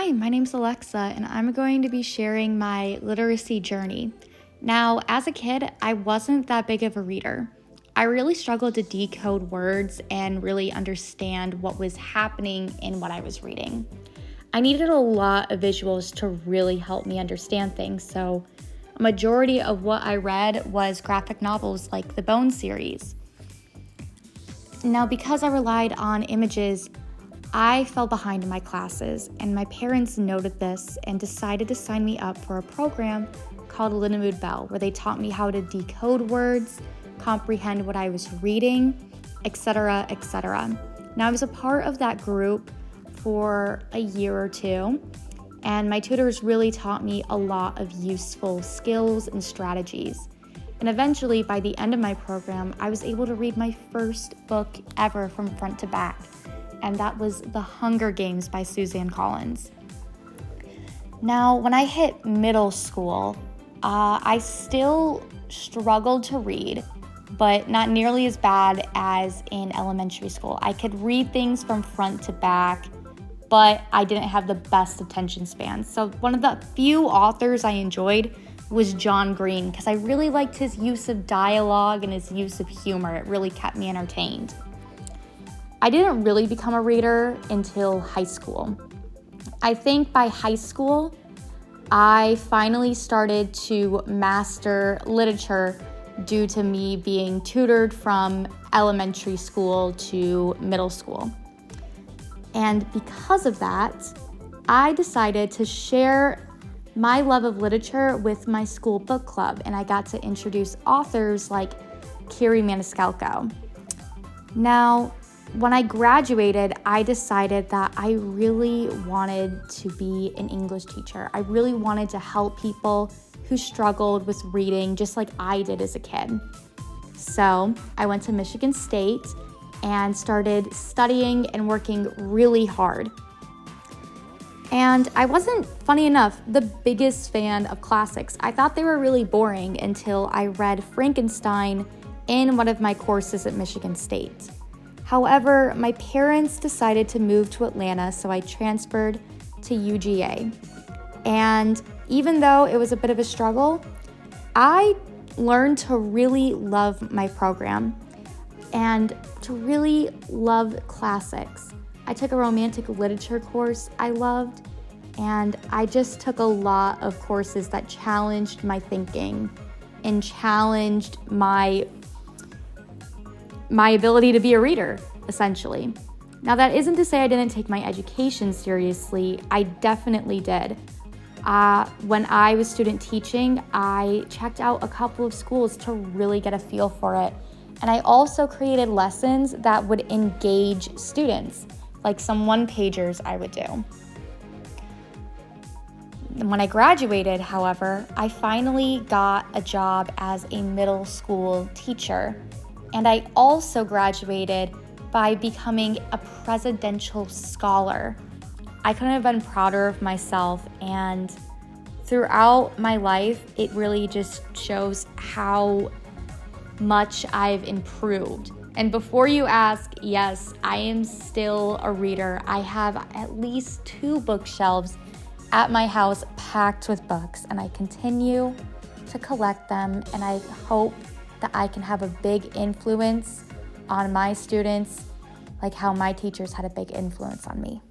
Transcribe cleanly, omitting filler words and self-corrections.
Hi, my name's Alexa, and I'm going to be sharing my literacy journey. Now, as a kid, I wasn't that big of a reader. I really struggled to decode words and really understand what was happening in what I was reading. I needed a lot of visuals to really help me understand things, so a majority of what I read was graphic novels like the Bone series. Now, because I relied on images, I fell behind in my classes, and my parents noted this and decided to sign me up for a program called Lindenwood Bell, where they taught me how to decode words, comprehend what I was reading, etc., etc. Now, I was a part of that group for a year or two, and my tutors really taught me a lot of useful skills and strategies. And eventually, by the end of my program, I was able to read my first book ever from front to back, and that was The Hunger Games by Suzanne Collins. Now, when I hit middle school, I still struggled to read, but not nearly as bad as in elementary school. I could read things from front to back, but I didn't have the best attention span. So one of the few authors I enjoyed was John Green, because I really liked his use of dialogue and his use of humor. It really kept me entertained. I didn't really become a reader until high school. I think by high school, I finally started to master literature due to me being tutored from elementary school to middle school. And because of that, I decided to share my love of literature with my school book club, and I got to introduce authors like Kiri Maniscalco. Now, when I graduated, I decided that I really wanted to be an English teacher. I really wanted to help people who struggled with reading just like I did as a kid. So I went to Michigan State and started studying and working really hard. And I wasn't, funny enough, the biggest fan of classics. I thought they were really boring until I read Frankenstein in one of my courses at Michigan State. However, my parents decided to move to Atlanta, so I transferred to UGA. And even though it was a bit of a struggle, I learned to really love my program and to really love classics. I took a romantic literature course I loved, and I just took a lot of courses that challenged my thinking and challenged my ability to be a reader, essentially. Now, that isn't to say I didn't take my education seriously. I definitely did. When I was student teaching, I checked out a couple of schools to really get a feel for it. And I also created lessons that would engage students, like some one-pagers I would do. When I graduated, however, I finally got a job as a middle school teacher. And I also graduated by becoming a presidential scholar. I couldn't have been prouder of myself, and throughout my life, it really just shows how much I've improved. And before you ask, yes, I am still a reader. I have at least 2 bookshelves at my house packed with books, and I continue to collect them, and I hope that I can have a big influence on my students, like how my teachers had a big influence on me.